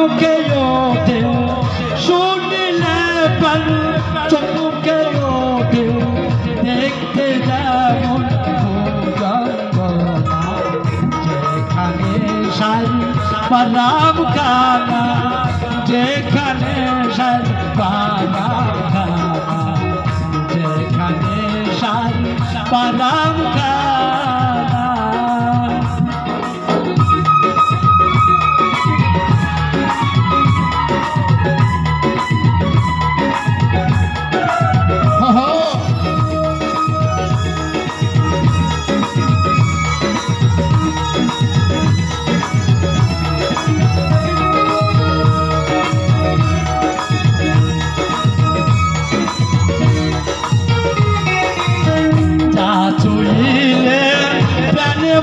চমকে ওঠে শুনলে প্রাণ চমকে ওঠে দেখতে যেমন যেখানে সারি পারাম খানা যেখানে সারি পারাম খানা যেখানে সারি পারাম খানা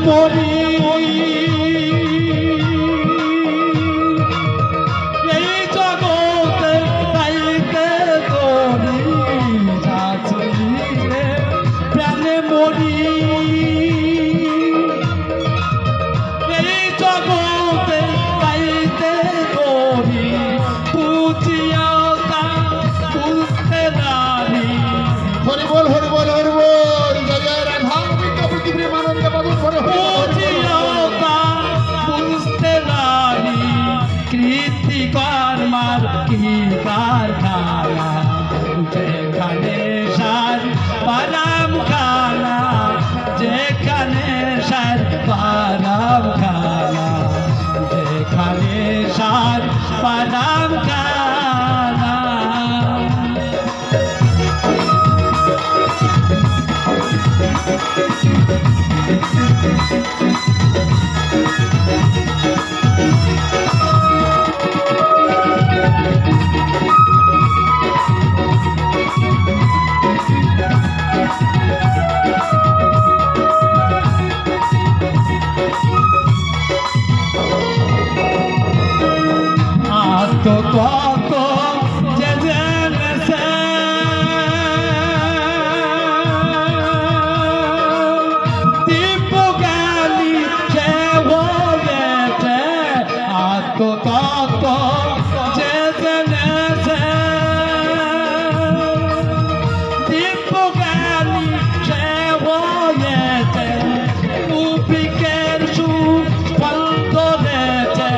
মরি এই জগতে পাইতে তোরি যা চলিলে প্রাণে মরি এই জগতে পাইতে তোরি বুঝিয়াও তা বুঝতে নারি হরি বল হরি বল হরি বল জয় জয় রাধা গোবিন্দ পৃথিবীর মানব দেবদূত হরে বুঝতে নারি কৃতিকার মার কি কারখানা যেখানে সার পারাম খানা যেখানে সার পারাম খানা যেখানে সার পারাম খানা কত যে জেনেছে দিব্য জ্ঞানী সে বলেছে আত্মতত্ত্ব যে জেনেছে দিব্য জ্ঞানী সে বলেছে কুপিকের সুফল ধরেছে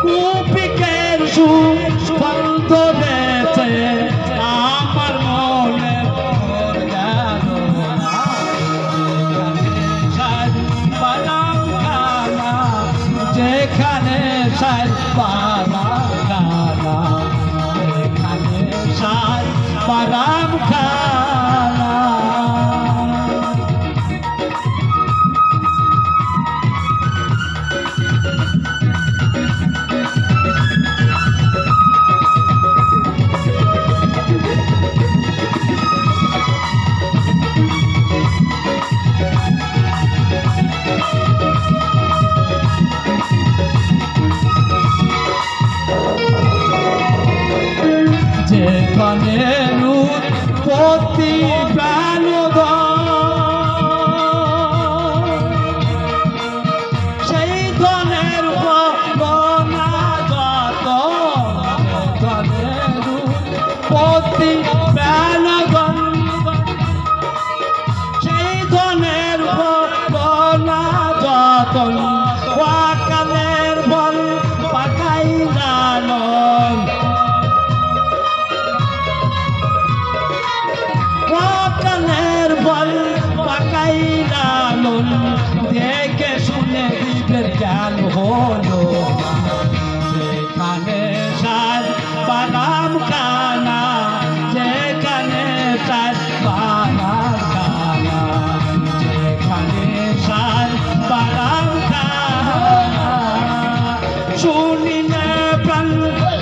কুপিকের সুফল ধরেছে আমার মনে গেল না পারাম খানা যেখানে সার পারাম খানা যেখানে সার পারাম খানা যেখানে উৎপত্তি প্রাণদ সেই ধনের বনাগত ধনের উৎপত্তি প্রাণগণ সেই ধনের বনাগত ওয়াকালের বল পাকাই লালন ওয়াকালের বল পাকাই লালন দেখে শুনে বিবের জ্ঞান হলো যেখানে সার পারাম খানা যেখানে সার পারাম খানা যেখানে সার পারাম খানা শুনিলে প্রাণ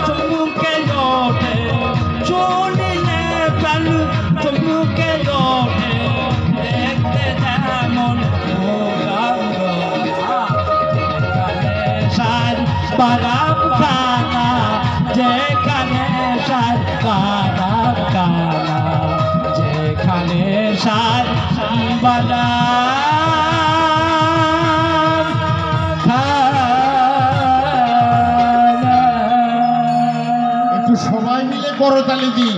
চমকে ওঠে শুনিলে প্রাণ চমকে ওঠে দেখতে যেমন সার পারাম খানা যেখানে সার পারাম খানা যেখানে সার বালা সবাই মিলে করতালি দিই।